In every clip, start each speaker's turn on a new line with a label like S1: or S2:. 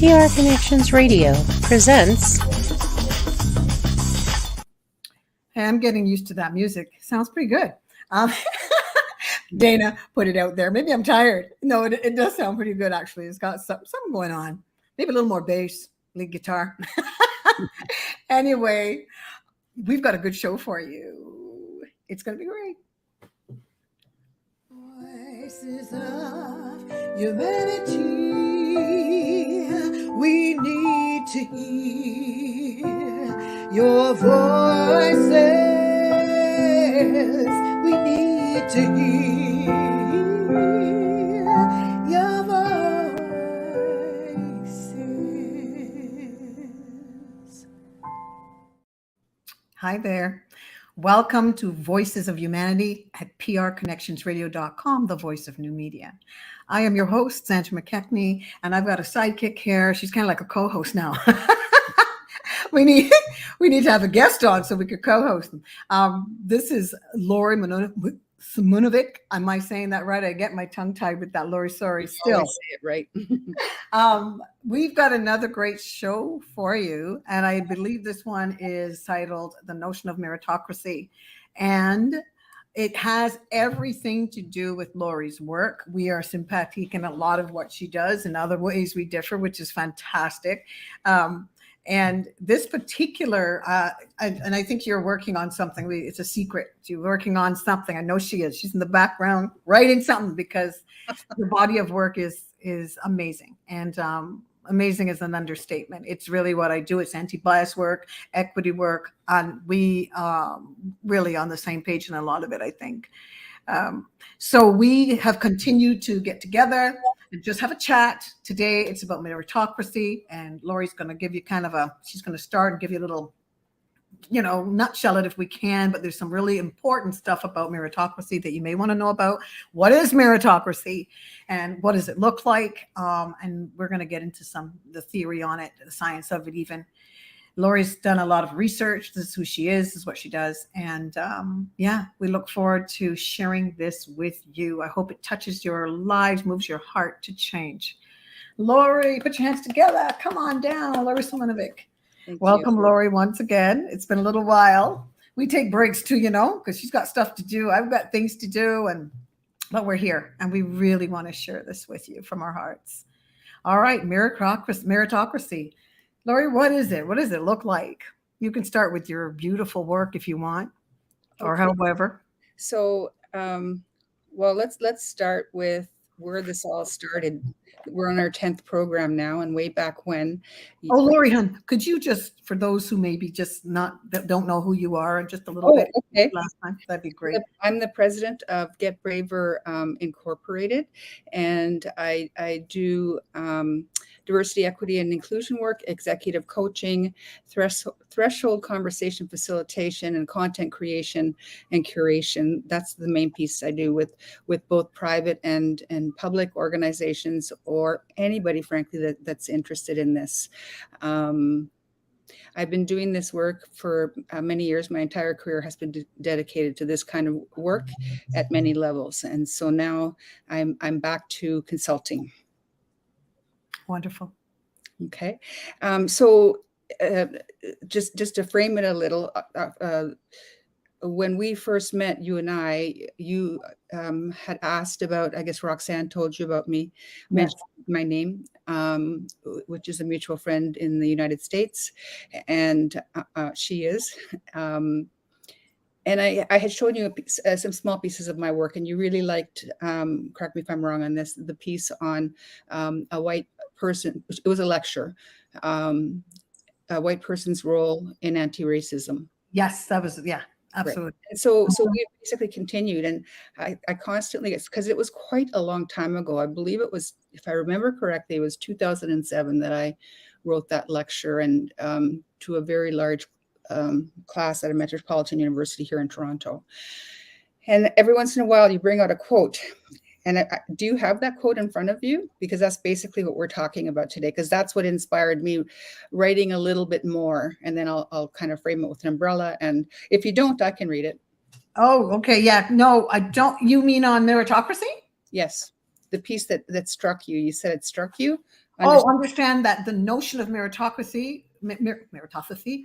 S1: PR Connections Radio presents.
S2: Hey, I'm getting used to that music. Sounds pretty good. Dana put it out there. Maybe I'm tired. No, it does sound pretty good, actually. It's got something going on. Maybe a little more bass, lead guitar. Anyway, we've got a good show for you. It's going to be great. Voices of humanity, we need to hear your voices. We need to hear your voices. Hi there. Welcome to Voices of Humanity at prconnectionsradio.com, the voice of new media. I am your host, Sandra McKechnie, and I've got a sidekick here. She's kind of like a co-host now. we need to have a guest on so we could co-host them. This is Lori Simunovic. Am I saying that right? I get my tongue tied with that, Lori. Sorry, still.
S3: Always say it right.
S2: We've got another great show for you, and I believe this one is titled The Notion of Meritocracy, and it has everything to do with Lori's work. We are sympathetic in a lot of what she does. In other ways, we differ, which is fantastic. And this particular, and I think you're working on something. It's a secret. You're working on something. I know she is. She's in the background writing something because the body of work is amazing. And amazing is an understatement. It's really what I do. It's anti-bias work, equity work. And we really on the same page in a lot of it, I think. So we have continued to get together and just have a chat. Today, it's about meritocracy, and Lori's going to give you she's going to start and give you a little, nutshell it if we can, but there's some really important stuff about meritocracy that you may want to know about. What is meritocracy and what does it look like? And we're going to get into the theory on it, the science of it even. Lori's done a lot of research. This is who she is, this is what she does. And we look forward to sharing this with you. I hope it touches your lives, moves your heart to change. Lori, put your hands together. Come on down, Lori Simunovic. Welcome, Lori, once again. It's been a little while. We take breaks too, because she's got stuff to do. I've got things to do, but we're here, and we really want to share this with you from our hearts. All right, meritocracy. Lori, what is it? What does it look like? You can start with your beautiful work if you want, or however.
S3: So, let's start with where this all started. We're on our 10th program now, and way back when.
S2: Oh, Lori, hon, could you just, for those who maybe don't know who you are, and just a little bit
S3: okay.
S2: Last time, that'd be great.
S3: I'm the president of Get Braver Incorporated, and I do diversity, equity, and inclusion work, executive coaching, threshold conversation facilitation, and content creation and curation. That's the main piece I do with both private and public organizations, or anybody, frankly, that's interested in this. I've been doing this work for many years. My entire career has been dedicated to this kind of work at many levels. And so now I'm back to consulting.
S2: Wonderful.
S3: Okay. So just to frame it a little, when we first met, you and I, you had asked about, I guess Roxanne told you about me, mentioned my name, which is a mutual friend in the United States, and she is. And I had shown you some small pieces of my work, and you really liked, correct me if I'm wrong on this, the piece on a white person. It was a lecture, a white person's role in anti-racism.
S2: Yes, that was, yeah. Absolutely.
S3: Right. And so we basically continued, and I constantly, because it was quite a long time ago. I believe it was, if I remember correctly, it was 2007 that I wrote that lecture, and to a very large class at a metropolitan university here in Toronto. And every once in a while, you bring out a quote. And do you have that quote in front of you? Because that's basically what we're talking about today, because that's what inspired me writing a little bit more. And then I'll kind of frame it with an umbrella. And if you don't, I can read it.
S2: Oh, okay. Yeah. No, I don't. You mean on meritocracy?
S3: Yes. The piece that struck you. You said it struck you.
S2: Understand that the notion of meritocracy, meritocracy.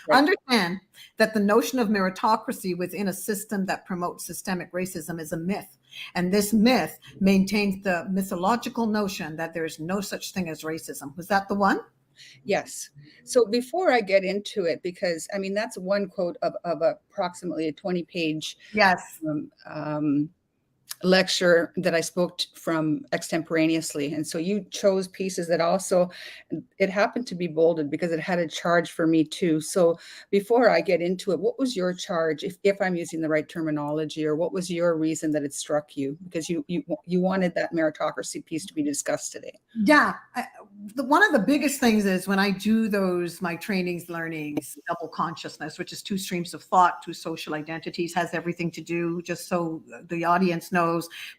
S3: Right.
S2: Understand that the notion of meritocracy within a system that promotes systemic racism is a myth. And this myth maintains the mythological notion that there is no such thing as racism. Was that the one?
S3: Yes. So before I get into it, because I mean, that's one quote of approximately a 20-page
S2: Yes.
S3: Lecture that I spoke from extemporaneously. And so you chose pieces that also, it happened to be bolded because it had a charge for me too. So before I get into it, what was your charge, if I'm using the right terminology, or what was your reason that it struck you? Because you wanted that meritocracy piece to be discussed today.
S2: Yeah. One of the biggest things is when I do my trainings, learnings, double consciousness, which is 2 streams of thought, 2 social identities, has everything to do, just so the audience knows,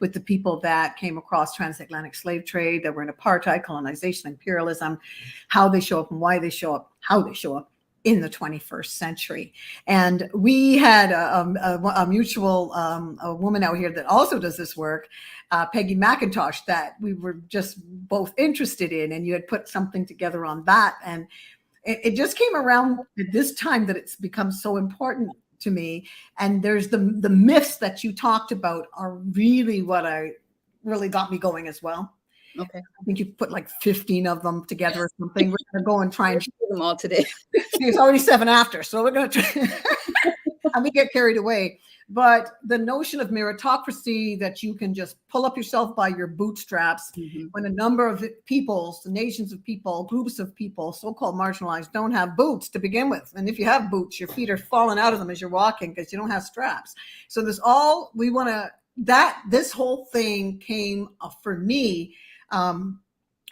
S2: with the people that came across transatlantic slave trade, that were in apartheid, colonization, imperialism, how they show up and why they show up, how they show up in the 21st century. And we had a mutual a woman out here that also does this work, Peggy McIntosh, that we were just both interested in, and you had put something together on that. And it just came around at this time that it's become so important to me. And there's the myths that you talked about are really what really got me going as well.
S3: Okay.
S2: I think you put like 15 of them together or something. We're going to go and try and
S3: do them all today.
S2: It's already 7 after, so we're going to try. And we get carried away. But the notion of meritocracy, that you can just pull up yourself by your bootstraps, when a number of peoples, nations of people, groups of people, so-called marginalized, don't have boots to begin with. And if you have boots, your feet are falling out of them as you're walking because you don't have straps. So this whole thing came for me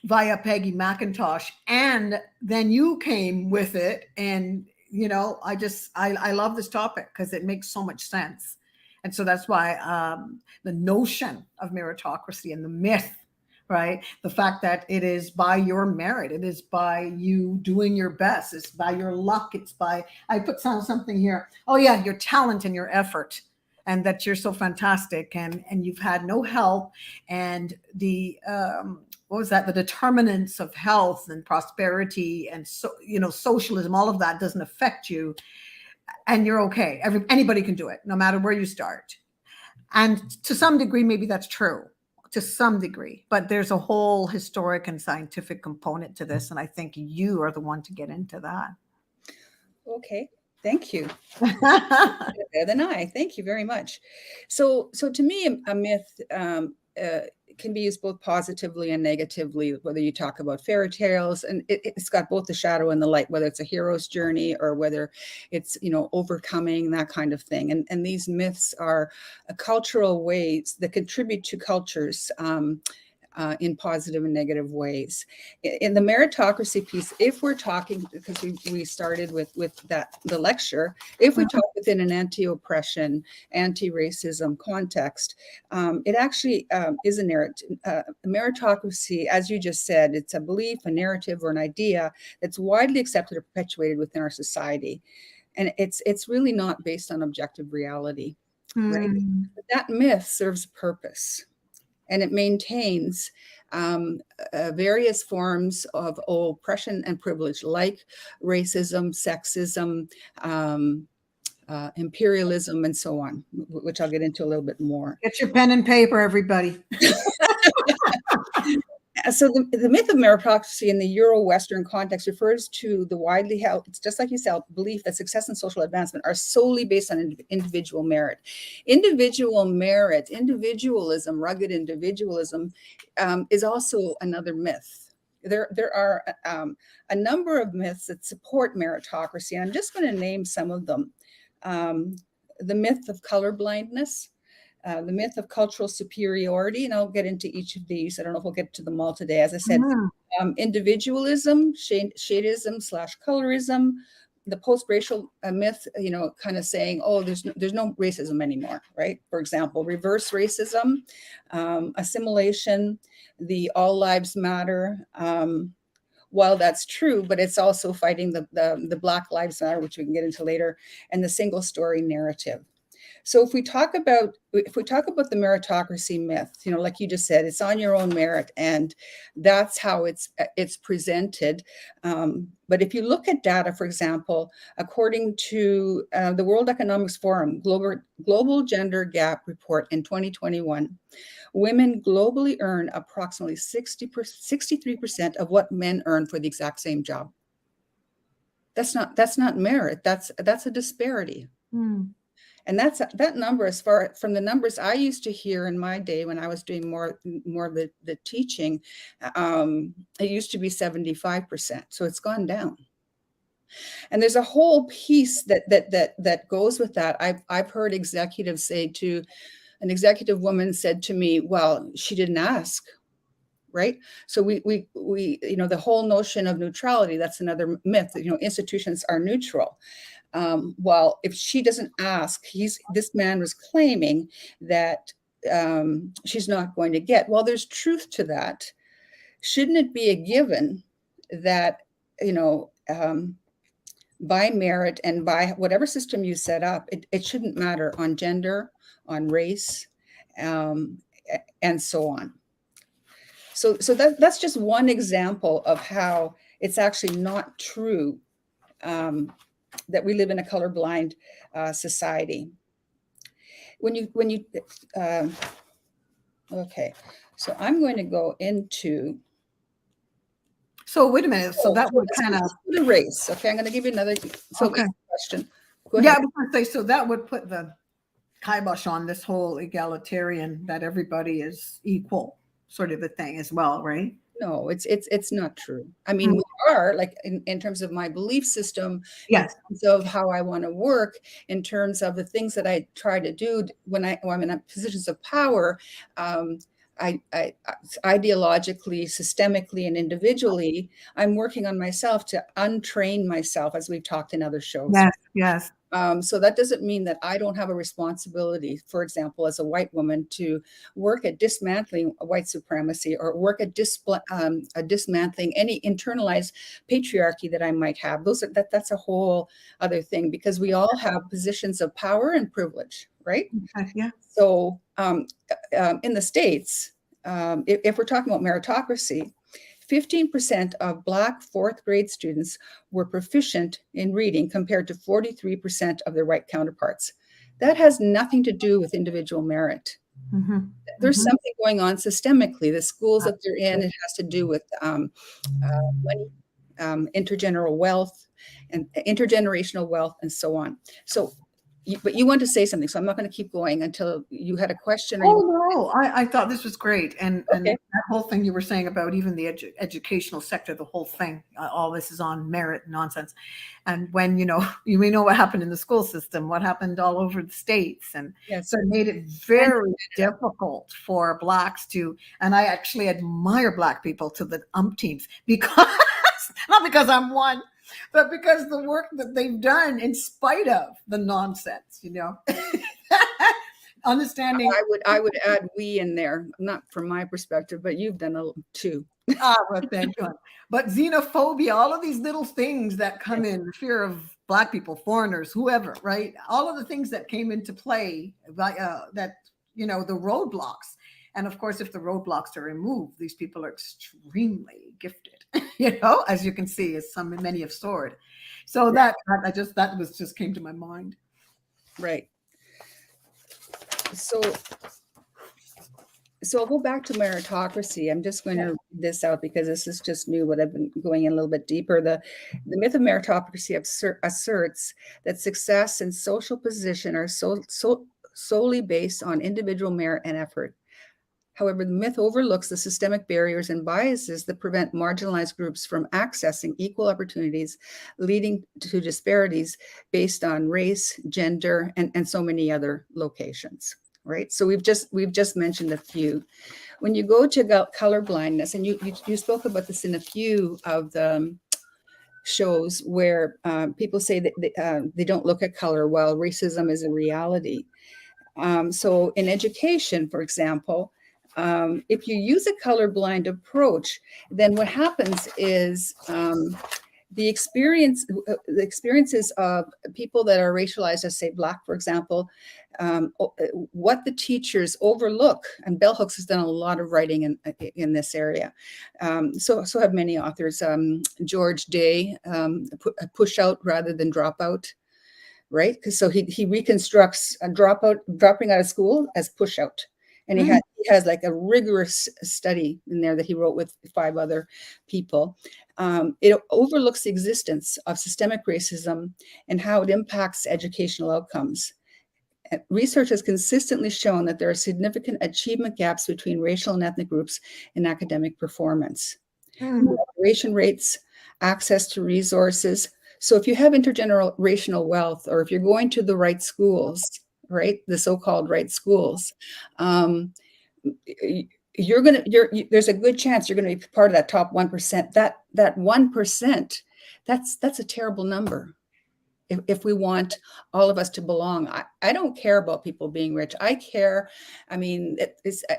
S2: via Peggy McIntosh, and then you came with it. And I love this topic because it makes so much sense. And so that's why the notion of meritocracy and the myth, right? The fact that it is by your merit, it is by you doing your best, it's by your luck, it's by, I put something here, your talent and your effort, and that you're so fantastic, and you've had no help, and the what was that? The determinants of health and prosperity and socialism, all of that doesn't affect you, and you're okay. Anybody can do it, no matter where you start. And to some degree, maybe that's true, to some degree, but there's a whole historic and scientific component to this, and I think you are the one to get into that.
S3: Okay. Thank you. Better than I. Thank you very much. So to me, a myth can be used both positively and negatively, whether you talk about fairy tales, and it's got both the shadow and the light, whether it's a hero's journey or whether it's, overcoming, that kind of thing. And these myths are cultural ways that contribute to cultures in positive and negative ways. In the meritocracy piece, if we're talking, because we started with the lecture, if we talk within an anti-oppression, anti-racism context, it actually is a narrative. Meritocracy, as you just said, it's a belief, a narrative, or an idea that's widely accepted or perpetuated within our society. And it's really not based on objective reality, right? But that myth serves a purpose. And it maintains various forms of oppression and privilege, like racism, sexism, imperialism, and so on, which I'll get into a little bit more.
S2: Get your pen and paper, everybody.
S3: So the myth of meritocracy in the Euro-Western context refers to the widely held, it's just like you said, belief that success and social advancement are solely based on individual merit. Individual merit, individualism, rugged individualism is also another myth. There are a number of myths that support meritocracy, and I'm just going to name some of them. The myth of colorblindness, the myth of cultural superiority, and I'll get into each of these. I don't know if we'll get to them all today. As I said, individualism, shadeism / colorism, the post-racial myth, kind of saying, there's no racism anymore, right? For example, reverse racism, assimilation, the all lives matter. While that's true, but it's also fighting the Black Lives Matter, which we can get into later, and the single story narrative. So if we talk about the meritocracy myth, like you just said, it's on your own merit, and that's how it's presented. But if you look at data, for example, according to the World Economics Forum Global Gender Gap Report in 2021, women globally earn approximately 63% of what men earn for the exact same job. That's not merit. That's a disparity. And that number, as far from the numbers I used to hear in my day when I was doing more of the teaching, it used to be 75%. So it's gone down. And there's a whole piece that goes with that. I've heard executives say to an executive woman said to me, well, she didn't ask. Right. So we the whole notion of neutrality, that's another myth. Institutions are neutral. Well, if she doesn't ask, this man was claiming that she's not going to get. Well, there's truth to that. Shouldn't it be a given that, by merit and by whatever system you set up, it shouldn't matter on gender, on race, and so on. So that's just one example of how it's actually not true that we live in a colorblind society. Okay, so I'm going to go into.
S2: So wait a minute. So that would kind of
S3: the race. Okay, I'm going to give you another question. Go ahead.
S2: Yeah, I was going to say, so that would put the kibosh on this whole egalitarian, that everybody is equal sort of a thing as well, right?
S3: No, it's not true. I mean, we are, like, in terms of my belief system,
S2: yes,
S3: in terms of how I want to work, in terms of the things that I try to do when I'm in positions of power. I ideologically, systemically, and individually, I'm working on myself to untrain myself, as we've talked in other shows.
S2: Yes.
S3: So that doesn't mean that I don't have a responsibility, for example, as a white woman, to work at dismantling white supremacy, or work at dismantling any internalized patriarchy that I might have. That's a whole other thing, because we all have positions of power and privilege, right?
S2: Yeah.
S3: So in the States, if we're talking about meritocracy, 15% of Black fourth grade students were proficient in reading, compared to 43% of their white counterparts. That has nothing to do with individual merit. There's something going on systemically. The schools that they're in, it has to do with money, intergenerational wealth, and so on. So, but you want to say something, so I'm not going to keep going until you had a question.
S2: No, I thought this was great. And that whole thing you were saying about even the educational sector, the whole thing, all this is on merit nonsense. And when, we know what happened in the school system, what happened all over the States. And so it made it very difficult for Blacks to, and I actually admire Black people to the umpteens, because, not because I'm one, but because the work that they've done in spite of the nonsense, understanding.
S3: I would add we in there, not from my perspective, but you've done a little too.
S2: Well, thank you. But xenophobia, all of these little things that come in, fear of Black people, foreigners, whoever, right? All of the things that came into play, the roadblocks. And of course, if the roadblocks are removed, these people are extremely gifted, as you can see, as many have soared. So that came to my mind.
S3: Right. So I'll go back to meritocracy. I'm just going to read this out because this is just new, but I've been going in a little bit deeper. The myth of meritocracy asserts that success and social position are solely based on individual merit and effort. However, the myth overlooks the systemic barriers and biases that prevent marginalized groups from accessing equal opportunities, leading to disparities based on race, gender, and so many other locations, right? So we've just mentioned a few. When you go to color blindness, and you spoke about this in a few of the shows where people say that they don't look at color while racism is a reality. So in education, for example, if you use a colorblind approach, then what happens is the experiences of people that are racialized, as say Black, for example, what the teachers overlook, and Bell Hooks has done a lot of writing in this area. So have many authors. George Day, push out rather than drop out, right? Because so he reconstructs a dropping out of school as push out. And he has like a rigorous study in there that he wrote with 5 other people. It overlooks the existence of systemic racism and how it impacts educational outcomes. Research has consistently shown that there are significant achievement gaps between racial and ethnic groups in academic performance. Graduation rates, access to resources. So if you have intergenerational wealth, or if you're going to the right schools, right, the so-called right schools, there's a good chance you're going to be part of that top 1%. That 1%, that's a terrible number. If we want all of us to belong. I don't care about people being rich. I care, I mean,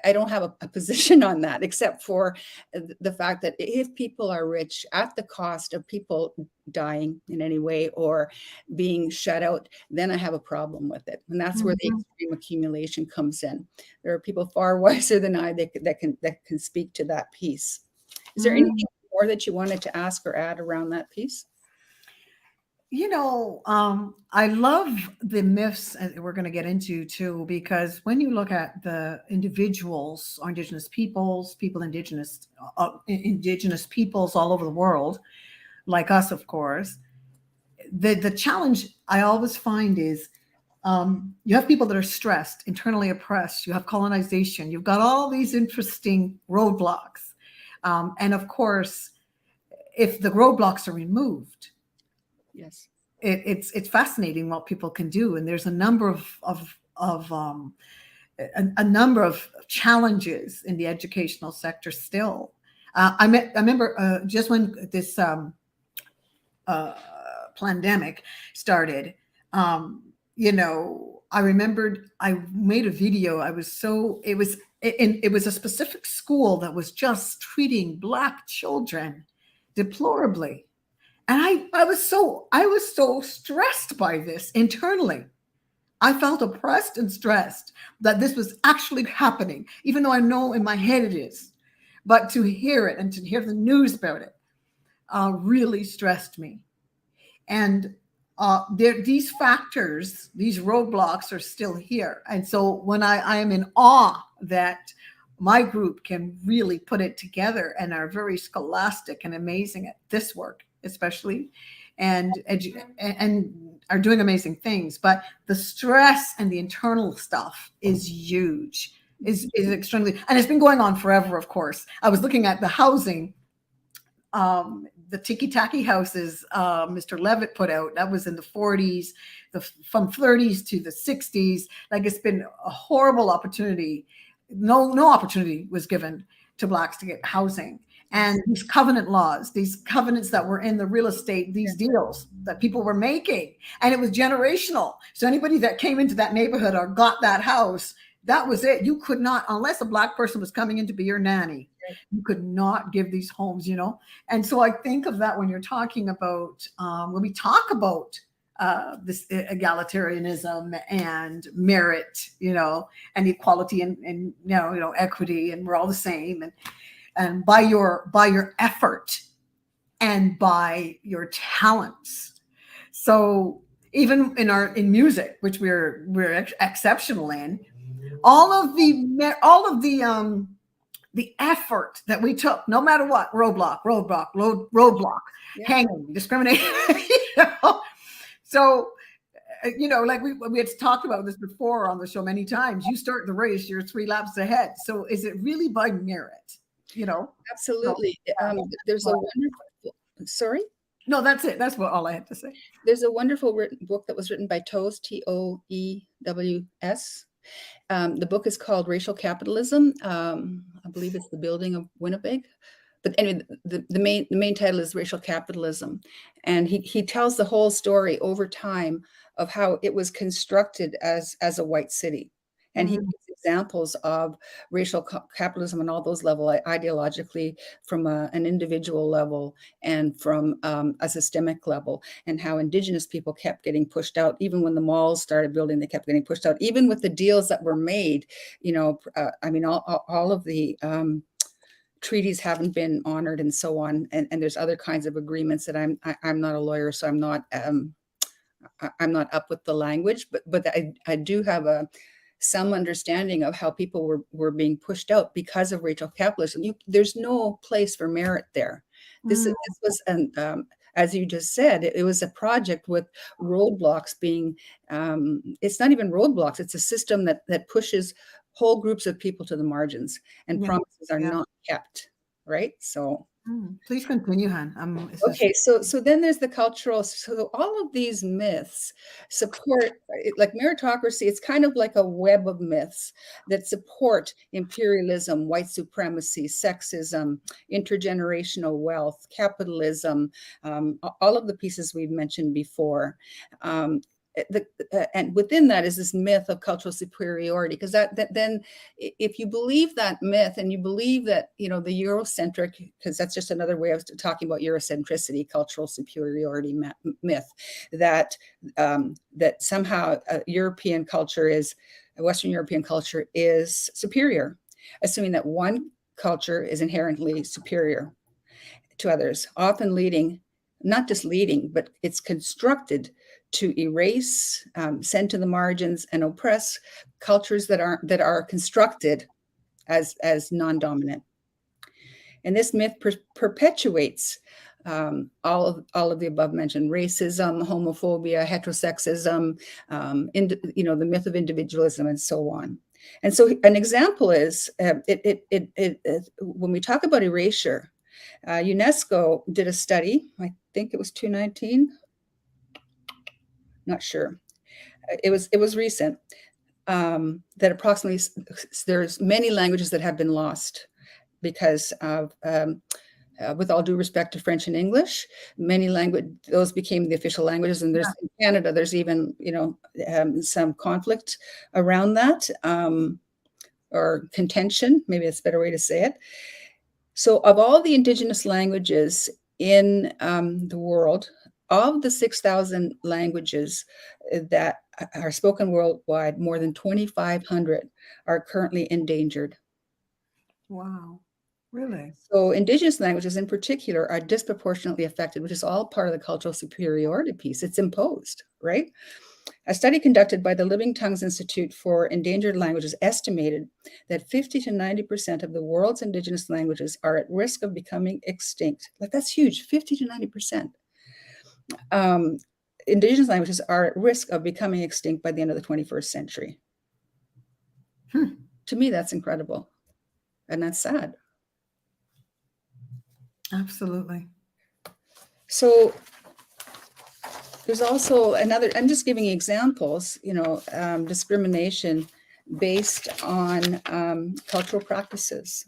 S3: I don't have a position on that, except for the fact that if people are rich at the cost of people dying in any way or being shut out, then I have a problem with it. And that's where the extreme accumulation comes in. There are people far wiser than I that can speak to that piece. Is there anything more that you wanted to ask or add around that piece?
S2: You know, I love the myths that we're going to get into too, because when you look at the individuals, or indigenous peoples, indigenous peoples all over the world, like us, of course, the challenge I always find is you have people that are stressed, internally oppressed, you have colonization, you've got all these interesting roadblocks. And of course, if the roadblocks are removed,
S3: yes,
S2: it's fascinating what people can do, and there's a number of a number of challenges in the educational sector still. I remember just when this pandemic started. You know, I remembered I made a video. It was a specific school that was just treating Black children deplorably. And I was so stressed by this internally. I felt oppressed and stressed that this was actually happening, even though I know in my head it is. But to hear it and to hear the news about it really stressed me. And these factors, these roadblocks are still here. And so when I am in awe that my group can really put it together and are very scholastic and amazing at this work, especially, and are doing amazing things. But the stress and the internal stuff is huge, is extremely, and it's been going on forever, of course. I was looking at the housing, the tiki-taki houses Mr. Levitt put out. That was in the 40s, from 30s to the 60s. Like, it's been a horrible opportunity. No opportunity was given to Blacks to get housing. And these covenant laws, these covenants that were in the real estate, these deals that people were making, and it was generational. So anybody that came into that neighborhood or got that house, that was it. You could not, unless a Black person was coming in to be your nanny, you could not give these homes, you know? And so I think of that when you're talking about, when we talk about this egalitarianism and merit, you know, and equality and you know, equity, and we're all the same. And by your effort and by your talents. So even in music, which we're exceptional in, all of the effort that we took, no matter what, roadblock, yeah. Hanging, discrimination, you know? So, you know, like we had talked about this before on the show many times. You start the race, you're 3 laps ahead. So is it really by merit? You know,
S3: absolutely. There's a wonderful. Sorry.
S2: No, that's it. That's all I had to say.
S3: There's a wonderful book that was written by Toews, Toews. The book is called Racial Capitalism. I believe it's The Building of Winnipeg. But anyway, the main title is Racial Capitalism, and he tells the whole story over time of how it was constructed as a white city. And he gives examples of racial capitalism on all those levels, ideologically, from an individual level and from a systemic level, and how Indigenous people kept getting pushed out. Even when the malls started building, they kept getting pushed out. Even with the deals that were made, I mean, all of the treaties haven't been honored and so on. And there's other kinds of agreements that I'm not a lawyer, so I'm not up with the language, but I do have some understanding of how people were being pushed out because of racial capitalism. There's no place for merit there. This was as you just said, it was a project with roadblocks being. It's not even roadblocks. It's a system that pushes whole groups of people to the margins, and promises are not kept. Right. So.
S2: Please continue, Han.
S3: Okay, so then there's the cultural. So all of these myths support, like meritocracy. It's kind of like a web of myths that support imperialism, white supremacy, sexism, intergenerational wealth, capitalism, all of the pieces we've mentioned before. And within that is this myth of cultural superiority, because that then if you believe that myth and you believe that the Eurocentric, because that's just another way of talking about Eurocentricity, cultural superiority myth, that that somehow Western European culture is superior, assuming that one culture is inherently superior to others, often leading, not just leading, but it's constructed to erase, send to the margins, and oppress cultures that are constructed as non-dominant. And this myth perpetuates all of the above mentioned: racism, homophobia, heterosexism, the myth of individualism, and so on. And so, an example is when we talk about erasure. UNESCO did a study. I think it was 2019. Not sure. It was recent, that approximately there's many languages that have been lost because of, with all due respect to French and English, those became the official languages. And in Canada, there's even some conflict around that, or contention. Maybe that's a better way to say it. So, of all the Indigenous languages in the world, of the 6,000 languages that are spoken worldwide, more than 2,500 are currently endangered.
S2: Wow, really?
S3: So Indigenous languages in particular are disproportionately affected, which is all part of the cultural superiority piece. It's imposed, right? A study conducted by the Living Tongues Institute for Endangered Languages estimated that 50 to 90% of the world's Indigenous languages are at risk of becoming extinct. Like, that's huge, 50 to 90%. Indigenous languages are at risk of becoming extinct by the end of the 21st century. To me, that's incredible. And that's sad.
S2: Absolutely.
S3: So there's also another, I'm just giving examples, discrimination based on cultural practices.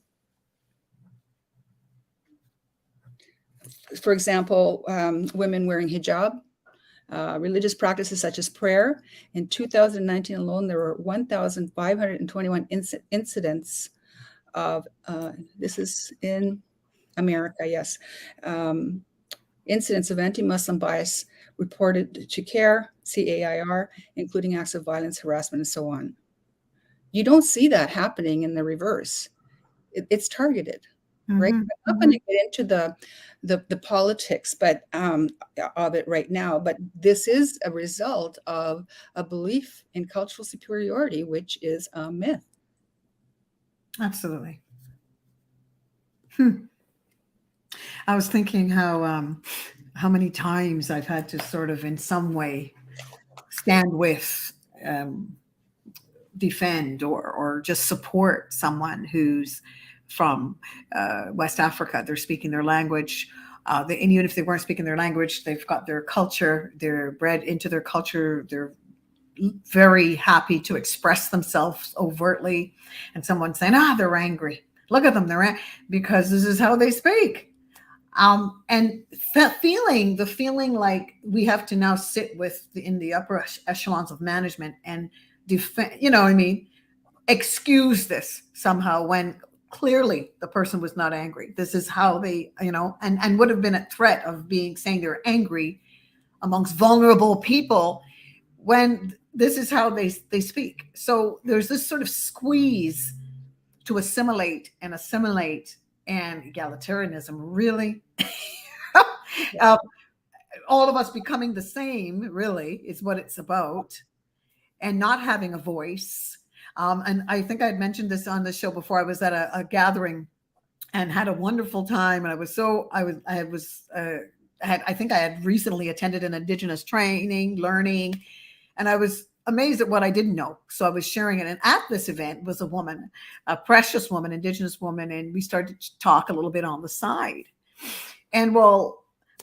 S3: For example, women wearing hijab, religious practices such as prayer. In 2019 alone, there were 1,521 incidents of, this is in America, yes, incidents of anti-Muslim bias reported to CAIR, including acts of violence, harassment, and so on. You don't see that happening in the reverse. It's targeted. Right. I'm not going to get into the politics, of it right now. But this is a result of a belief in cultural superiority, which is a myth.
S2: Absolutely. I was thinking how many times I've had to sort of, in some way, stand with, defend, or just support someone who's from West Africa. They're speaking their language. And even if they weren't speaking their language, they've got their culture. They're bred into their culture. They're very happy to express themselves overtly. And someone saying, they're angry. Look at them. They're angry because this is how they speak. And that feeling like we have to now sit in the upper echelons of management and defend, excuse this somehow when clearly the person was not angry. This is how they, and would have been a threat of saying they're angry amongst vulnerable people when this is how they speak. So there's this sort of squeeze to assimilate, and egalitarianism, really. All of us becoming the same, really, is what it's about, and not having a voice. And I think I had mentioned this on the show before. I was at a gathering and had a wonderful time. And I think I had recently attended an Indigenous training, learning, and I was amazed at what I didn't know. So I was sharing it. And at this event was a woman, a precious woman, Indigenous woman. And we started to talk a little bit on the side. And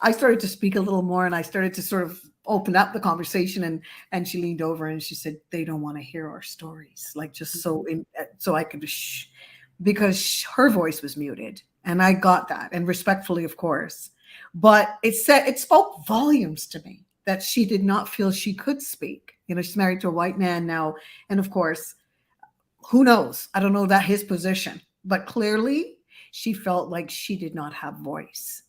S2: I started to speak a little more, and I started to sort of open up the conversation, and she leaned over and she said, they don't want to hear our stories, like just so I could because her voice was muted. And I got that, and respectfully, of course, but it spoke volumes to me that she did not feel she could speak. She's married to a white man now. And of course, who knows? I don't know that his position, but clearly she felt like she did not have voice.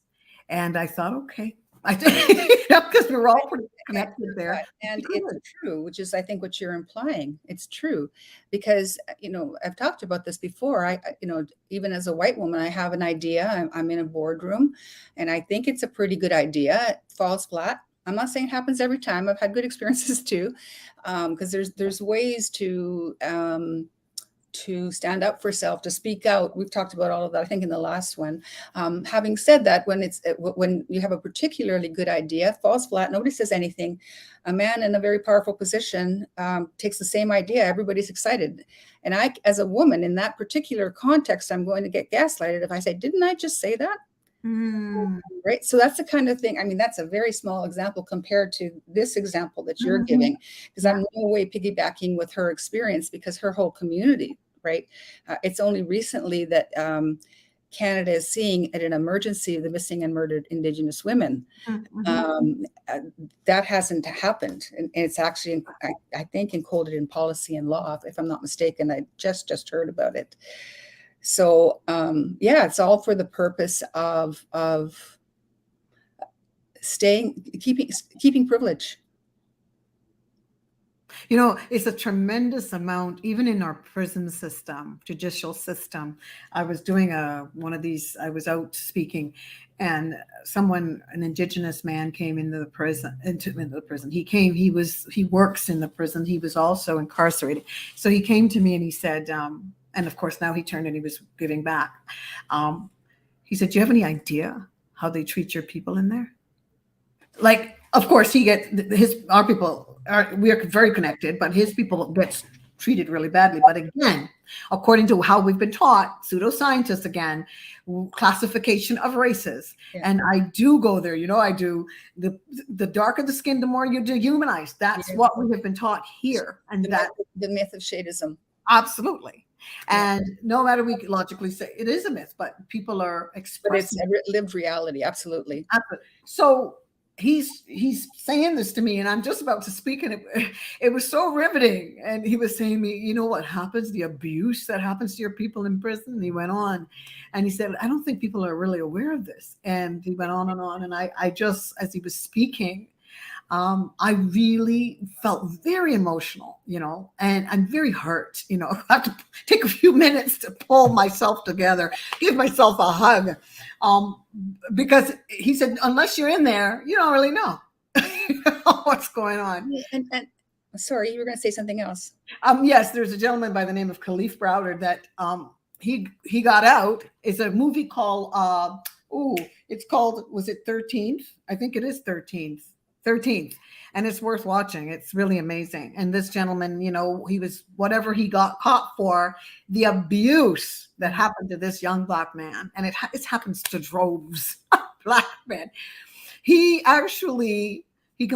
S2: And I thought, okay, because we're all pretty connected there.
S3: And it's true, which is, I think, what you're implying. It's true because, I've talked about this before. Even as a white woman, I have an idea. I'm in a boardroom and I think it's a pretty good idea. It falls flat. I'm not saying it happens every time. I've had good experiences too, because there's ways to stand up for self, to speak out. We've talked about all of that, I think, in the last one. Having said that, when you have a particularly good idea, falls flat, nobody says anything, a man in a very powerful position takes the same idea, everybody's excited. And I, as a woman in that particular context, I'm going to get gaslighted if I say, didn't I just say that? Right. So that's the kind of thing. I mean, that's a very small example compared to this example that you're giving, because I'm no way piggybacking with her experience, because her whole community, right? It's only recently that Canada is seeing it an emergency of the missing and murdered Indigenous women. That hasn't happened. And it's actually, I think, encoded in policy and law, if I'm not mistaken. I just heard about it. So, it's all for the purpose of keeping privilege.
S2: It's a tremendous amount, even in our prison system, judicial system. I was doing one of these, I was out speaking, and an Indigenous man came into the prison. He works in the prison. He was also incarcerated. So he came to me and he said, and of course, now he turned and he was giving back. He said, do you have any idea how they treat your people in there? Like, of course, our people we are very connected, but his people get treated really badly. But again, according to how we've been taught, pseudoscientists again, classification of races. Yeah. And I do go there, I do. The darker the skin, the more you dehumanize. That's what we have been taught here. And
S3: the myth of shadism.
S2: Absolutely. And no matter we logically say it is a myth, but people are expressing.
S3: But it's a lived reality. Absolutely.
S2: So he's saying this to me, and I'm just about to speak, and it was so riveting. And he was saying to me, you know what happens, the abuse that happens to your people in prison. And he went on and he said, I don't think people are really aware of this. And he went on. And I just, as he was speaking, I really felt very emotional, and I'm very hurt, I have to take a few minutes to pull myself together, give myself a hug, because he said, unless you're in there, you don't really know what's going on.
S3: And sorry, you were going to say something else.
S2: Yes, there's a gentleman by the name of Khalif Browder that he got out. It's a movie called, it's called, was it 13th? I think it is 13th. And it's worth watching. It's really amazing. And this gentleman, he was, whatever he got caught for, the abuse that happened to this young Black man, and it happens to droves of Black men. He actually, he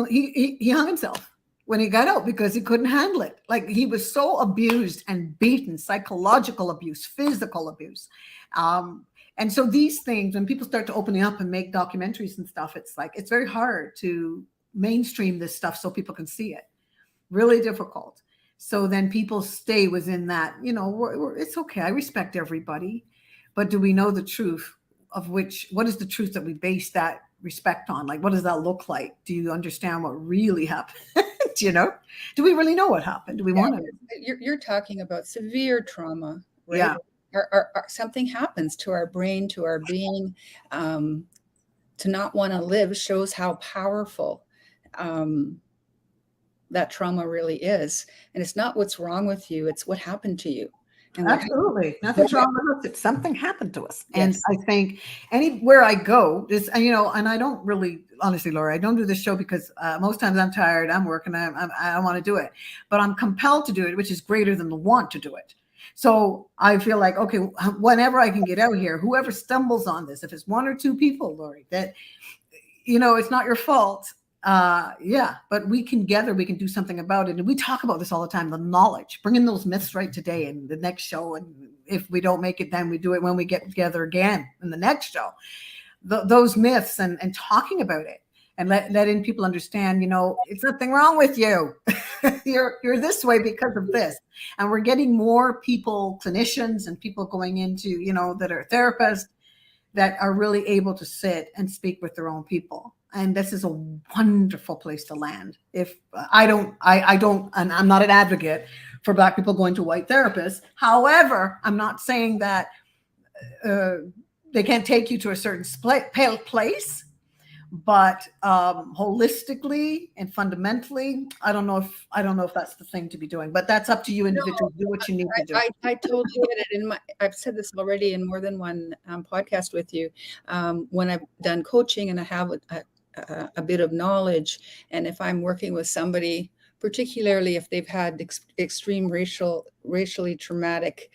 S2: hung himself when he got out because he couldn't handle it. Like, he was so abused and beaten, psychological abuse, physical abuse. And so these things, when people start to open up and make documentaries and stuff, it's like, it's very hard to mainstream this stuff so people can see it. Really difficult. So then people stay within that, it's okay. I respect everybody. But do we know the truth of what is the truth that we base that respect on? Like, what does that look like? Do you understand what really happened? Do we really know what happened? Do we want to?
S3: You're talking about severe trauma, right?
S2: Yeah.
S3: Something happens to our brain, to our being. To not want to live shows how powerful that trauma really is. And it's not what's wrong with you, it's what happened to you. And
S2: absolutely nothing's wrong with us. It's something happened to us.
S3: Yes.
S2: And I think anywhere I go is, and I don't really, honestly, Laura, I don't do this show because most times I'm tired, I'm working, I want to do it, but I'm compelled to do it, which is greater than the want to do it. So I feel like, okay, whenever I can get out here, whoever stumbles on this, if it's one or two people, Lori, that, it's not your fault. But we can do something about it. And we talk about this all the time, the knowledge, bringing those myths right today in the next show. And if we don't make it, then we do it when we get together again in the next show, those myths and talking about it and letting people understand, it's nothing wrong with you. You're this way because of this. And we're getting more people, clinicians and people going into, that are therapists that are really able to sit and speak with their own people. And this is a wonderful place to land. If I don't, and I'm not an advocate for Black people going to white therapists. However, I'm not saying that they can't take you to a certain place, but holistically and fundamentally, I don't know if that's the thing to be doing. But that's up to you individuals. Do what you need to do.
S3: I told you it I've said this already in more than one podcast with you. When I've done coaching and I have a bit of knowledge, and if I'm working with somebody, particularly if they've had extreme racially traumatic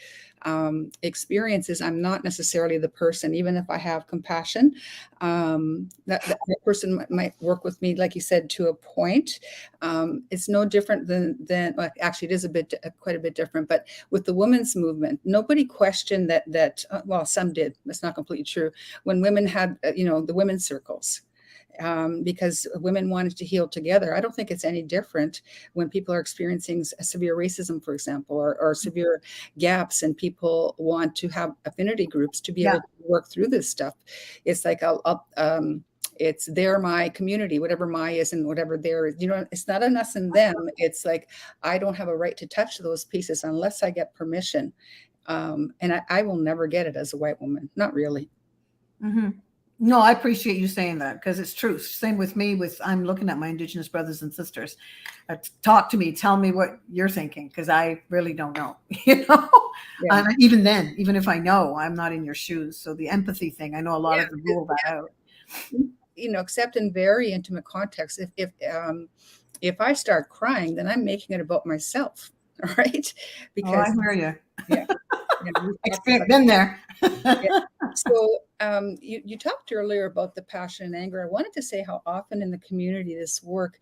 S3: experiences, I'm not necessarily the person, even if I have compassion, that person might work with me, like you said, to a point. It's no different than well, actually, it is quite a bit different. But with the women's movement, nobody questioned that. Well, some did. That's not completely true. When women had, the women's circles. Because women wanted to heal together. I don't think it's any different when people are experiencing severe racism, for example, or severe gaps, and people want to have affinity groups to be able to work through this stuff. It's like it's they're my community, whatever my is and whatever their is. It's not an us and them. It's like I don't have a right to touch those pieces unless I get permission, and I will never get it as a white woman. Not really.
S2: Mm-hmm. No, I appreciate you saying that because it's true. Same with me. I'm looking at my Indigenous brothers and sisters. Talk to me. Tell me what you're thinking because I really don't know. And even then, even if I know, I'm not in your shoes. So the empathy thing, I know a lot of them rule that out.
S3: Except in very intimate contexts. If I start crying, then I'm making it about myself, right?
S2: Because I hear you.
S3: Yeah.
S2: Been there.
S3: So you talked earlier about the passion and anger. I wanted to say how often in the community this work,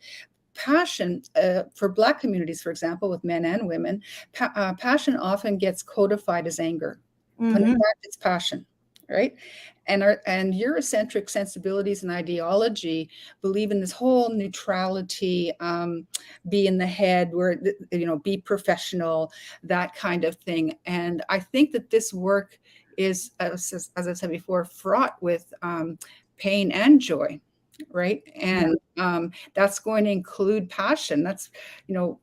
S3: passion for Black communities, for example, with men and women, passion often gets codified as anger. When in fact it's passion, right? And Eurocentric sensibilities and ideology believe in this whole neutrality, be in the head, where be professional, that kind of thing. And I think that this work is, as I said before, fraught with pain and joy, right? And that's going to include passion. That's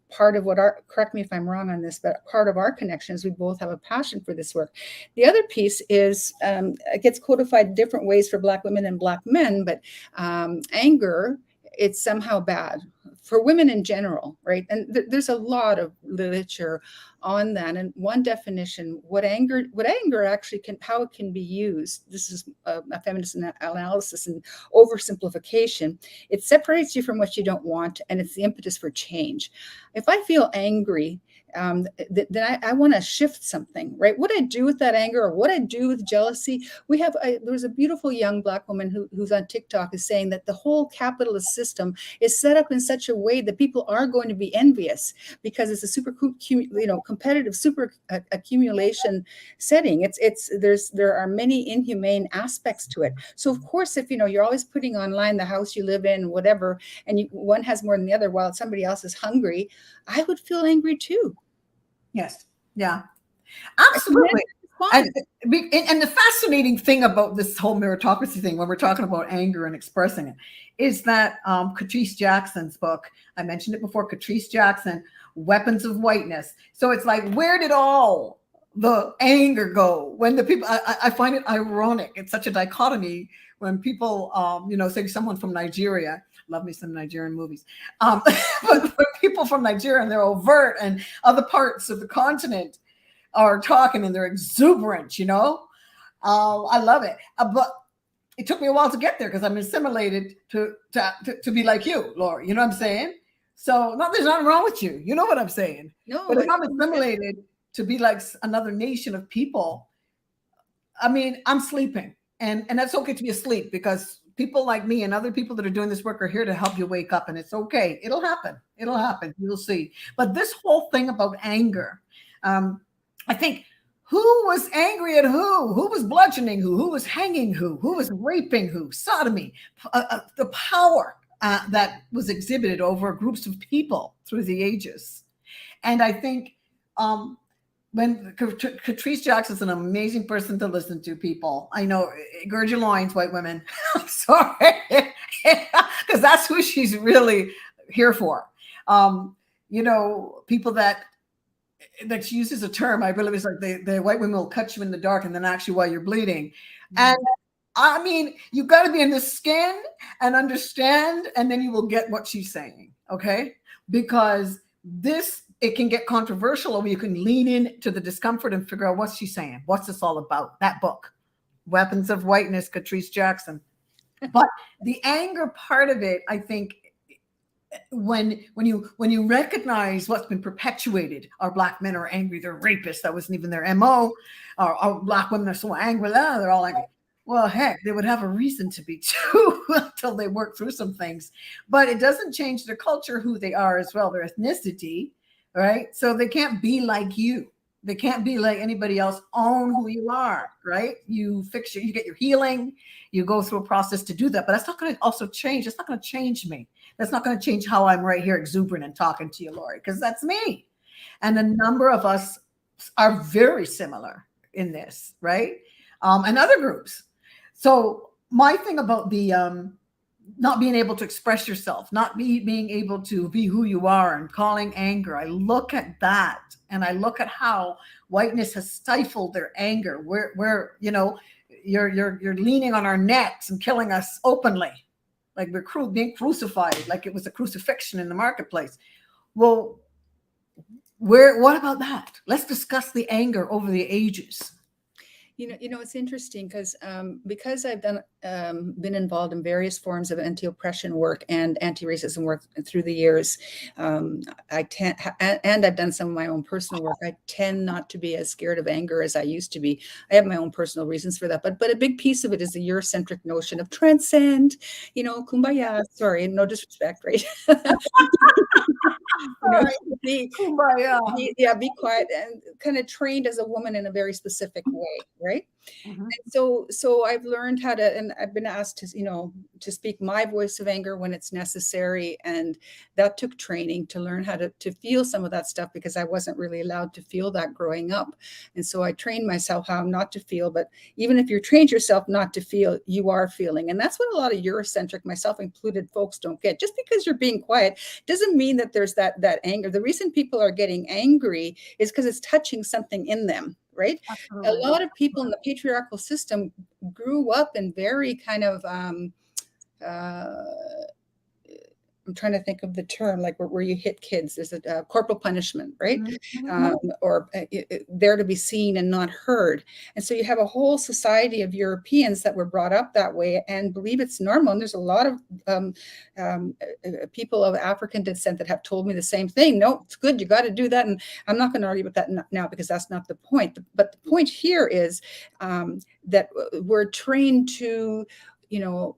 S3: part of what correct me if I'm wrong on this, but part of our connection is we both have a passion for this work. The other piece is it gets codified in different ways for Black women and Black men, but anger, it's somehow bad for women in general, right? And there's a lot of literature on that. And one definition, what anger actually how it can be used. This is a feminist analysis and oversimplification. It separates you from what you don't want, and it's the impetus for change. If I feel angry, then I want to shift something, right? What I do with that anger, or what I do with jealousy. There's a beautiful young Black woman who's on TikTok is saying that the whole capitalist system is set up in such a way that people are going to be envious because it's a competitive super accumulation setting. There are many inhumane aspects to it. So of course, if you're always putting online the house you live in, whatever, and one has more than the other while somebody else is hungry, I would feel angry too.
S2: Yes. Yeah. Absolutely. And the fascinating thing about this whole meritocracy thing, when we're talking about anger and expressing it, is that Catrice Jackson's book, I mentioned it before, Catrice Jackson, Weapons of Whiteness. So it's like, where did all the anger go when the people, I find it ironic. It's such a dichotomy when people, say someone from Nigeria, love me some Nigerian movies, but people from Nigeria, and they're overt, and other parts of the continent are talking and they're exuberant, I love it. But it took me a while to get there because I'm assimilated to be like you, Lori. You know what I'm saying? So there's nothing wrong with you. You know what I'm saying?
S3: No,
S2: but if I'm assimilated to be like another nation of people, I mean, I'm sleeping, and that's okay to be asleep, because people like me and other people that are doing this work are here to help you wake up, and it's okay. It'll happen. You'll see. But this whole thing about anger, I think, who was angry at who? Who was bludgeoning who? Who was hanging who? Who was raping who? Sodomy, the power that was exhibited over groups of people through the ages. And I think when Catrice Jackson's an amazing person to listen to, people. I know, gird your loins, white women. I'm sorry, because that's who she's really here for. People that she uses a term, I believe it's like the white women will cut you in the dark and then actually while you're bleeding. Mm-hmm. And I mean, you got to be in the skin and understand, and then you will get what she's saying. Okay. Because it can get controversial, or you can lean into the discomfort and figure out what she's saying. What's this all about? That book, Weapons of Whiteness, Catrice Jackson. But the anger part of it, I think, when you recognize what's been perpetuated, our Black men are angry, they're rapists, that wasn't even their MO. Our Black women are so angry, they're all angry. Well, heck, they would have a reason to be too until they work through some things. But it doesn't change their culture, who they are as well, their ethnicity, right? So they can't be like you. They can't be like anybody else. Own who you are, right? You get your healing, you go through a process to do that. But that's not going to also change. It's not going to change me. That's not going to change how I'm right here exuberant and talking to you, Lori, because that's me. And a number of us are very similar in this, right? And other groups. So my thing about the not being able to express yourself, not being able to be who you are, and calling anger, I look at that, and I look at how whiteness has stifled their anger. Where you're leaning on our necks and killing us openly, like we're being crucified, like it was a crucifixion in the marketplace. Well, what about that? Let's discuss the anger over the ages.
S3: It's interesting because I've been involved in various forms of anti-oppression work and anti-racism work through the years. And I've done some of my own personal work. I tend not to be as scared of anger as I used to be. I have my own personal reasons for that, but a big piece of it is the Eurocentric notion of transcend, kumbaya. Sorry, no disrespect, right? Be quiet, and kind of trained as a woman in a very specific way, right? Mm-hmm. And so I've learned how to, and I've been asked to speak my voice of anger when it's necessary, and that took training to learn how to feel some of that stuff, because I wasn't really allowed to feel that growing up. And so I trained myself how not to feel. But even if you trained yourself not to feel, you are feeling, and that's what a lot of Eurocentric, myself included, folks don't get. Just because you're being quiet doesn't mean that there's that anger. The reason people are getting angry is because it's touching something in them, right? Absolutely. A lot of people in the patriarchal system grew up in very kind of I'm trying to think of the term, like where you hit kids. There's a corporal punishment, right?
S2: Mm-hmm.
S3: Or there to be seen and not heard. And so you have a whole society of Europeans that were brought up that way and believe it's normal. And there's a lot of people of African descent that have told me the same thing. No, it's good. You got to do that. And I'm not going to argue with that now because that's not the point. But the point here is that we're trained to,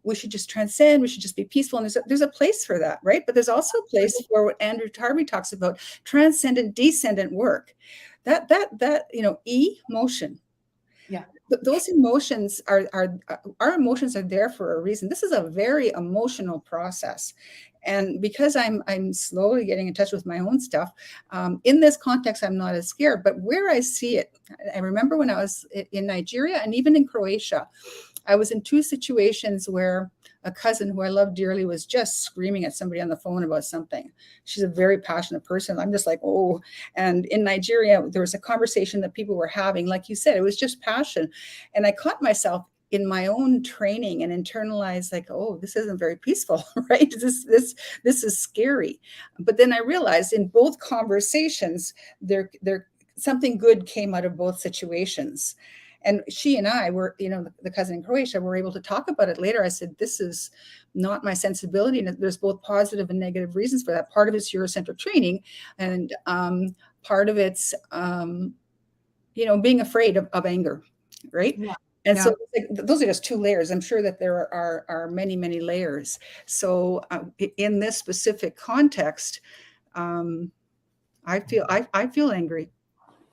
S3: we should just transcend, we should just be peaceful. And there's a place for that, right? But there's also a place for what Andrew Tarby talks about, transcendent, descendant work. That emotion.
S2: Yeah.
S3: Those emotions are our emotions are there for a reason. This is a very emotional process. And because I'm slowly getting in touch with my own stuff, in this context, I'm not as scared. But where I see it, I remember when I was in Nigeria and even in Croatia, I was in two situations where a cousin who I love dearly was just screaming at somebody on the phone about something. She's a very passionate person. I'm just like, oh. And in Nigeria, there was a conversation that people were having. Like you said, it was just passion. And I caught myself in my own training and internalized like, oh, this isn't very peaceful, right? This is scary. But then I realized in both conversations, there something good came out of both situations. And she and I were, the cousin in Croatia, were able to talk about it later. I said, this is not my sensibility. And there's both positive and negative reasons for that. Part of it's Eurocentric training, and part of it's, being afraid of anger, right?
S2: Yeah.
S3: And so those are just two layers. I'm sure that there are many, many layers. So in this specific context, I feel angry.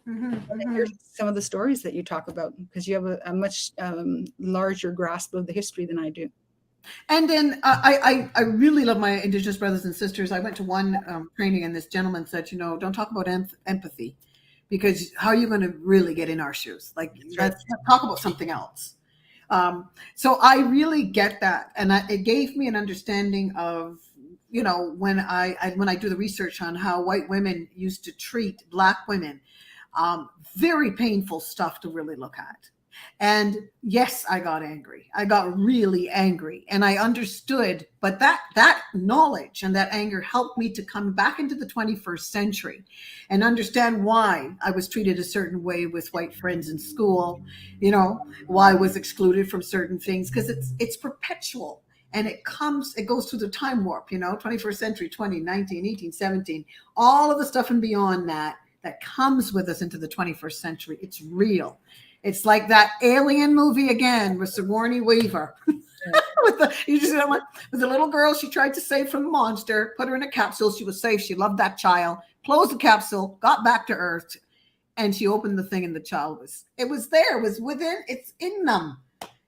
S2: Mm-hmm.
S3: Here's some of the stories that you talk about, because you have a much larger grasp of the history than I do.
S2: And then I really love my Indigenous brothers and sisters. I went to one training and this gentleman said, don't talk about empathy, because how are you going to really get in our shoes? Like, let's talk about something else. So I really get that. And it gave me an understanding of, when I do the research on how white women used to treat Black women, very painful stuff to really look at. And yes, I got angry. I got really angry, and I understood, but that knowledge and that anger helped me to come back into the 21st century and understand why I was treated a certain way with white friends in school, why I was excluded from certain things, because it's perpetual. And it goes through the time warp, 21st century, 2019, 18, 17, all of the stuff and beyond that comes with us into the 21st century. It's real. It's like that Alien movie again with Sigourney Weaver. with the little girl she tried to save from the monster, put her in a capsule. She was safe. She loved that child. Closed the capsule, got back to Earth, and she opened the thing, and the child was there. It was within. It's in them.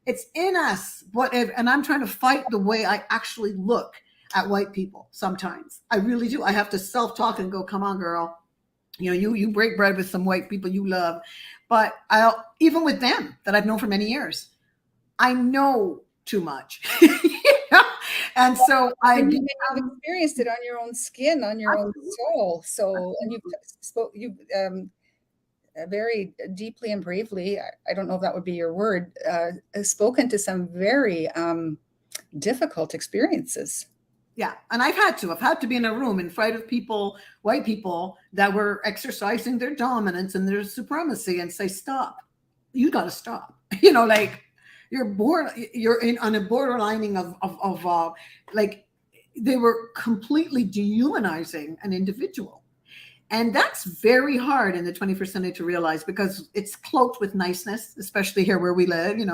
S2: It's in us. And I'm trying to fight the way I actually look at white people sometimes. I really do. I have to self-talk and go, come on, girl. You break bread with some white people you love. But even with them that I've known for many years, I know too much. And so
S3: you've experienced it on your own skin, on your own soul. So, and you've very deeply and bravely, I don't know if that would be your word, spoken to some very difficult experiences.
S2: Yeah. And I've had to be in a room in front of people, white people that were exercising their dominance and their supremacy, and say, stop, you got to stop. Like you're on a borderlining of like they were completely dehumanizing an individual. And that's very hard in the 21st century to realize, because it's cloaked with niceness, especially here where we live, Yeah.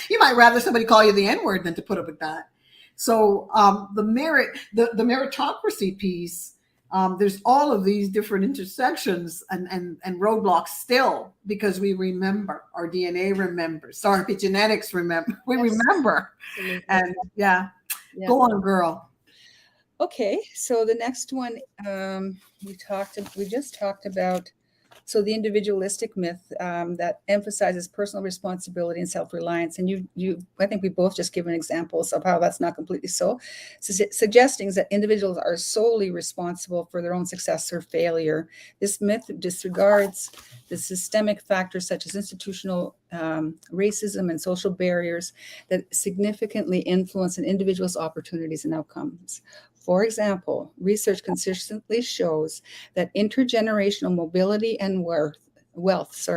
S2: You might rather somebody call you the N-word than to put up with that. So the meritocracy piece, there's all of these different intersections and roadblocks still, because we remember, our DNA remembers, our epigenetics remember, we remember. Absolutely. And go on, girl.
S3: Okay, so the next one we just talked about So the individualistic myth that emphasizes personal responsibility and self-reliance, and I think we both just given examples of how that's not completely so, suggesting that individuals are solely responsible for their own success or failure. This myth disregards the systemic factors such as institutional racism and social barriers that significantly influence an individual's opportunities and outcomes. For example, research consistently shows that intergenerational mobility and wealth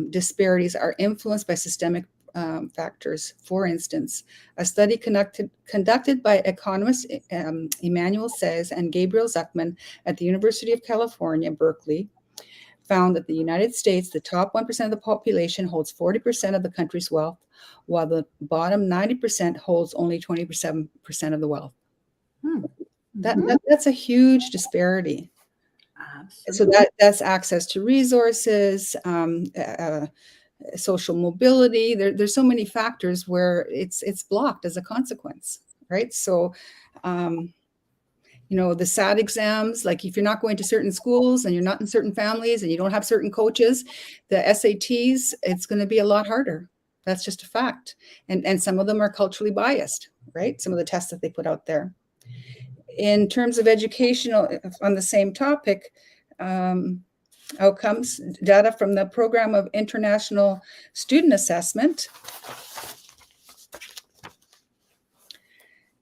S3: disparities are influenced by systemic factors. For instance, a study conducted by economists Emmanuel Saez and Gabriel Zuckman at the University of California, Berkeley, found that the United States, the top 1% of the population holds 40% of the country's wealth, while the bottom 90% holds only 27% of the wealth. That's a huge disparity.
S2: Absolutely.
S3: So that's access to resources, social mobility. There's so many factors where it's blocked as a consequence, right? So, the SAT exams, like if you're not going to certain schools and you're not in certain families and you don't have certain coaches, the SATs, it's going to be a lot harder. That's just a fact. And some of them are culturally biased, right? Some of the tests that they put out there. In terms of educational, on the same topic, outcomes, data from the Program of International Student Assessment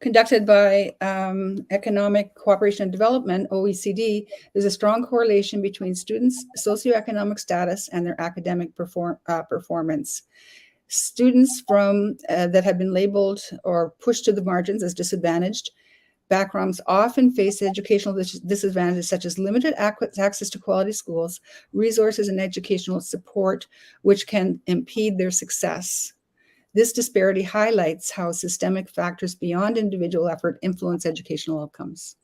S3: conducted by Economic Cooperation and Development, OECD, there's a strong correlation between students' socioeconomic status and their academic performance. Students from that have been labeled or pushed to the margins as disadvantaged backgrounds often face educational disadvantages such as limited access to quality schools, resources, and educational support, which can impede their success. This disparity highlights how systemic factors beyond individual effort influence educational outcomes.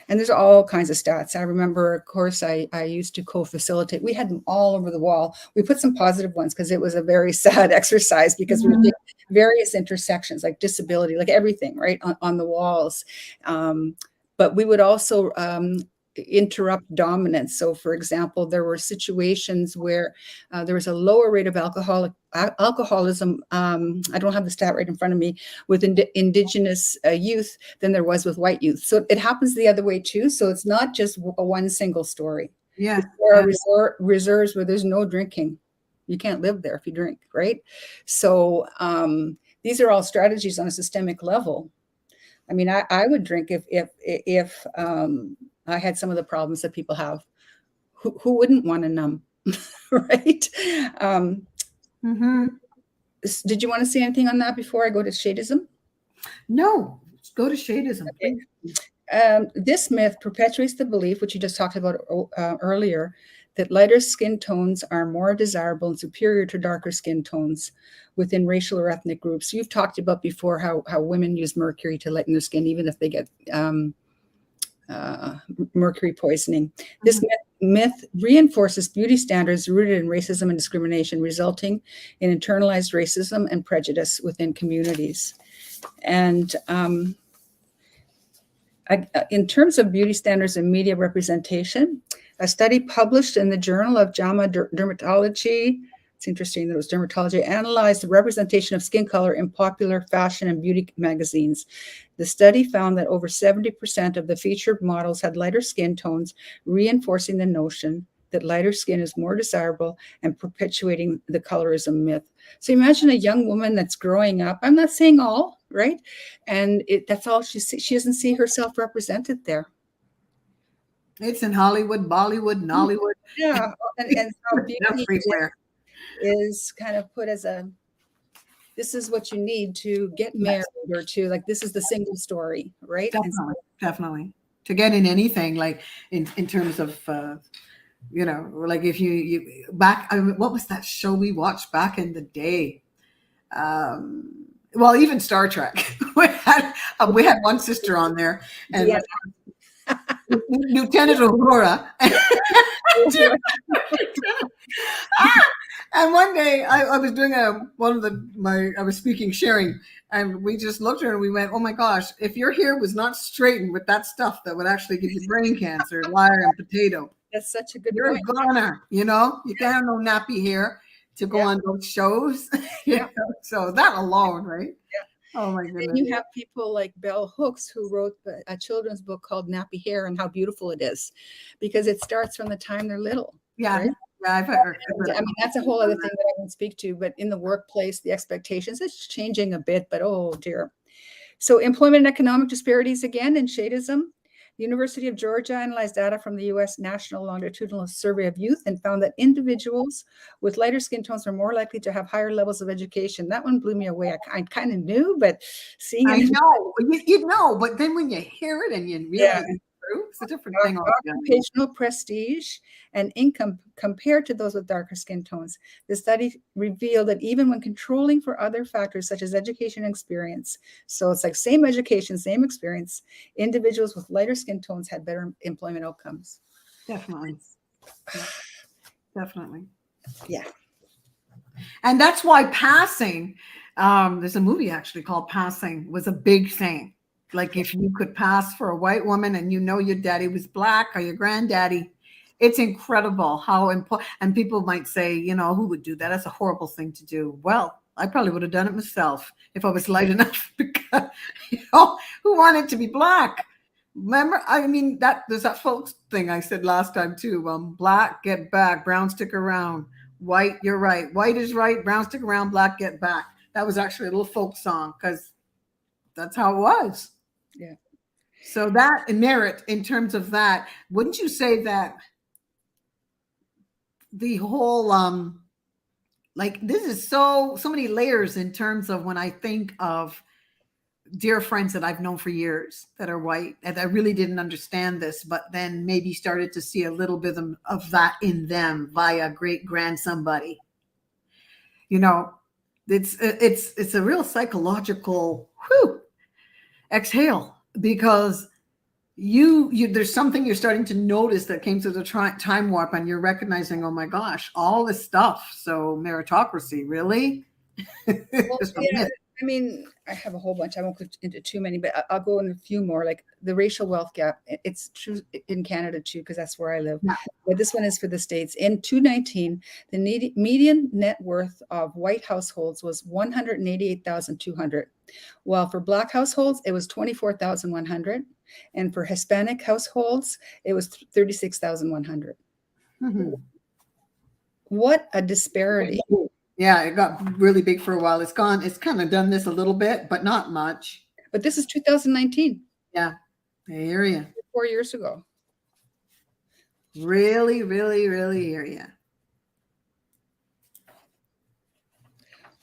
S3: And there's all kinds of stats. I remember, of course, I used to co-facilitate. We had them all over the wall. We put some positive ones because it was a very sad exercise because we did various intersections like disability, like everything, right, on the walls. But we would also interrupt dominance. So, for example, there were situations where there was a lower rate of alcoholism. I don't have the stat right in front of me with Indigenous youth than there was with white youth. So it happens the other way too. So it's not just one single story.
S2: Yeah,
S3: there are reserves where there's no drinking. You can't live there if you drink, right? So these are all strategies on a systemic level. I mean, I would drink if I had some of the problems that people have. Who wouldn't want to numb, right? Did you want to say anything on that before I go to shadism?
S2: No, go to shadism.
S3: Okay. This myth perpetuates the belief, which you just talked about earlier, that lighter skin tones are more desirable and superior to darker skin tones within racial or ethnic groups. You've talked about before how women use mercury to lighten their skin, even if they get mercury poisoning. This myth reinforces beauty standards rooted in racism and discrimination, resulting in internalized racism and prejudice within communities. And in terms of beauty standards and media representation, a study published in the Journal of JAMA Dermatology, it's interesting that it was dermatology, analyzed the representation of skin color in popular fashion and beauty magazines. The study found that over 70% of the featured models had lighter skin tones, reinforcing the notion that lighter skin is more desirable and perpetuating the colorism myth. So imagine a young woman that's growing up, I'm not saying all, right? And that's all she sees. She doesn't see herself represented there.
S2: It's in Hollywood, Bollywood, Nollywood.
S3: Yeah, and how beauty is kind of put as this is what you need to get married or to, like, this is the single story, right?
S2: Definitely. To get in anything, like in terms of, like if you back, what was that show we watched back in the day? Well, even Star Trek. we had one sister on there, and Lieutenant Uhura. And one day I was doing I was speaking, sharing, and we just looked at her and we went, oh my gosh, if your hair was not straightened with that stuff that would actually give you brain cancer, liar and potato,
S3: That's such a good
S2: You're a
S3: point.
S2: goner, you can't have no nappy hair to go on those shows.
S3: Yeah.
S2: So that alone, right?
S3: Yeah.
S2: Oh my
S3: Then
S2: goodness.
S3: you have people like Bell Hooks, who wrote a children's book called Nappy Hair and how beautiful it is, because it starts from the time they're little.
S2: Yeah.
S3: Right?
S2: Yeah, I've heard.
S3: I mean, that's a whole other thing that I won't speak to, but in the workplace, the expectations, it's changing a bit, but oh dear. So employment and economic disparities again, and shadism. The University of Georgia analyzed data from the U.S. National Longitudinal Survey of Youth and found that individuals with lighter skin tones are more likely to have higher levels of education. That one blew me away. I kind of knew, but seeing it.
S2: I know, you know, but then when you hear it and you realize it's true, it's a different thing altogether.
S3: Occupational prestige and income compared to those with darker skin tones. The study revealed that even when controlling for other factors such as education and experience, so it's like same education, same experience, individuals with lighter skin tones had better employment outcomes.
S2: Definitely. Yeah. Definitely.
S3: Yeah.
S2: And that's why passing, there's a movie actually called Passing, was a big thing. Like if you could pass for a white woman and your daddy was black or your granddaddy, it's incredible how important. And people might say, who would do that? That's a horrible thing to do. Well, I probably would have done it myself if I was light enough, because who wanted to be black? Remember, I mean, there's that folks thing I said last time too. Black, get back, brown, stick around. White, you're right. White is right, brown, stick around, black, get back. That was actually a little folk song, because that's how it was.
S3: Yeah.
S2: So that merit, in terms of that, wouldn't you say that the whole like this is so many layers in terms of when I think of dear friends that I've known for years that are white, and I really didn't understand this, but then maybe started to see a little bit of that in them via great grand somebody. It's a real psychological exhale, because you there's something you're starting to notice that came through the time warp, and you're recognizing, oh my gosh, all this stuff. So meritocracy, really?
S3: Well, yeah, I mean, I have a whole bunch. I won't go into too many, but I'll go in a few more. Like the racial wealth gap. It's true in Canada too, because that's where I live. Yeah. But this one is for the States. In 2019, the median net worth of white households was $188,200, while for Black households it was $24,100, and for Hispanic households it was $36,100. Mm-hmm. What a disparity!
S2: Yeah, it got really big for a while. It's kind of done this a little bit, but not much.
S3: But this is 2019.
S2: Yeah, I hear you.
S3: 4 years ago.
S2: Really, really, really hear you.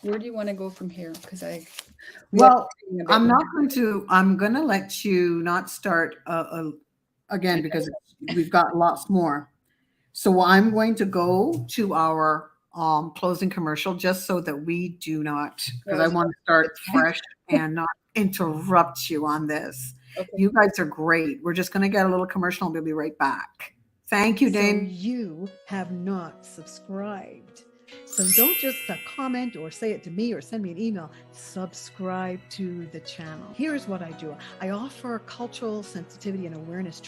S3: Where do you want to go from here? Because I'm
S2: going to let you not start again, because we've got lots more. So I'm going to go to our closing commercial, just so that we do not, because I want to start fresh and not interrupt you on this. Okay. You guys are great. We're just going to get a little commercial and we'll be right back. Thank you, Dane.
S4: So you have not subscribed. So don't just comment or say it to me or send me an email. Subscribe to the channel. Here's what I do. I offer cultural sensitivity and awareness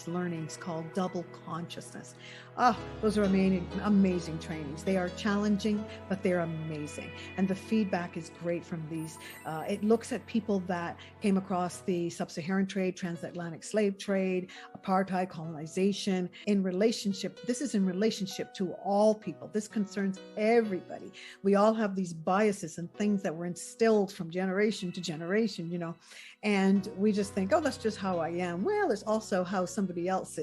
S4: learnings called Double Consciousness. Oh, those are amazing trainings. They are challenging, but they're amazing. And the feedback is great from these. It looks at people that came across the sub-Saharan trade, transatlantic slave trade, apartheid, colonization, in relationship. This is in relationship to all people. This concerns everybody. We all have these biases and things that were instilled from generation to generation, and we just think, oh, that's just how I am. Well, it's also how somebody else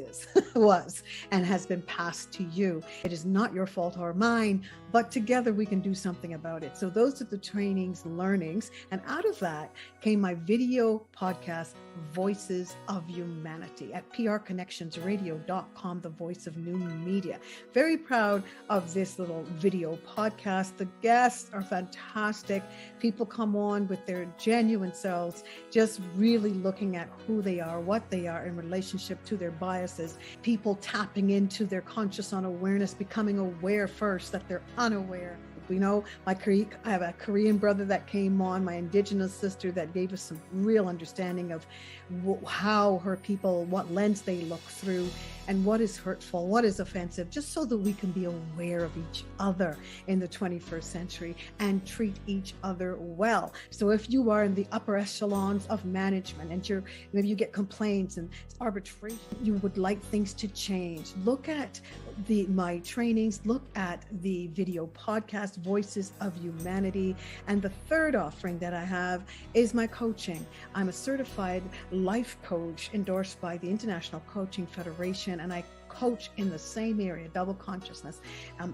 S4: was and has been passed to you. It is not your fault or mine, but together we can do something about it. So those are the trainings, learnings, and out of that came my video podcast, Voices of Humanity, at prconnectionsradio.com, the voice of new media. Very proud of this little video podcast. The guests are fantastic. People come on with their genuine selves, just really looking at who they are, what they are in relationship to their biases. People tapping into their conscious unawareness, becoming aware first that they're unaware. We know I have a Korean brother that came on, my indigenous sister that gave us some real understanding of how her people, what lens they look through, and what is hurtful, what is offensive, just so that we can be aware of each other in the 21st century and treat each other well. So if you are in the upper echelons of management and maybe you get complaints and arbitration, you would like things to change, look at my trainings, look at the video podcast, Voices of Humanity. And the third offering that I have is my coaching. I'm a certified life coach endorsed by the International Coaching Federation, and I coach in the same area, double consciousness,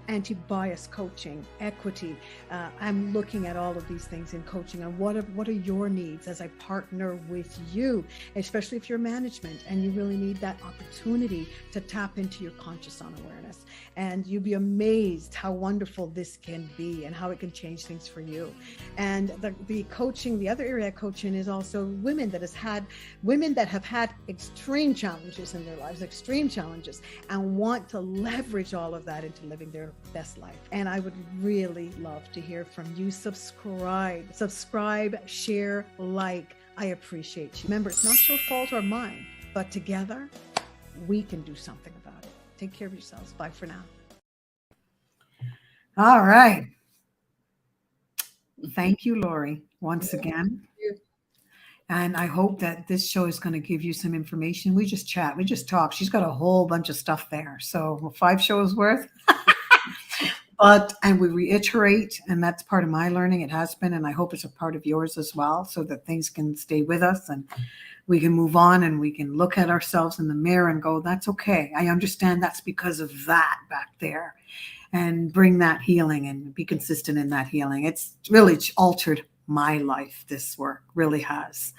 S4: anti-bias coaching, equity. I'm looking at all of these things in coaching, and what are your needs as I partner with you, especially if you're management and you really need that opportunity to tap into your conscious unawareness. And you'll be amazed how wonderful this can be and how it can change things for you. And the coaching, the other area I coach in is also women that have had extreme challenges in their lives, and want to leverage all of that into living their best life. And I would really love to hear from you. Subscribe, share, like. I appreciate you. Remember, it's not your fault or mine, but together we can do something about it. Take care of yourselves. Bye for now.
S2: All right. Thank you, Lori, once again. And I hope that this show is going to give you some information. We just chat. We just talk. She's got a whole bunch of stuff there. So 5 shows worth. And we reiterate, and that's part of my learning. It has been, and I hope it's a part of yours as well, so that things can stay with us and we can move on and we can look at ourselves in the mirror and go, that's okay. I understand that's because of that back there. And bring that healing and be consistent in that healing. It's really altered my life. This work really has.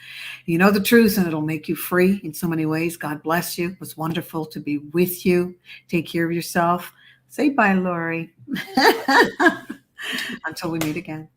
S2: You know the truth, and it'll make you free in so many ways. God bless you. It was wonderful to be with you. Take care of yourself. Say bye, Lori. Until we meet again.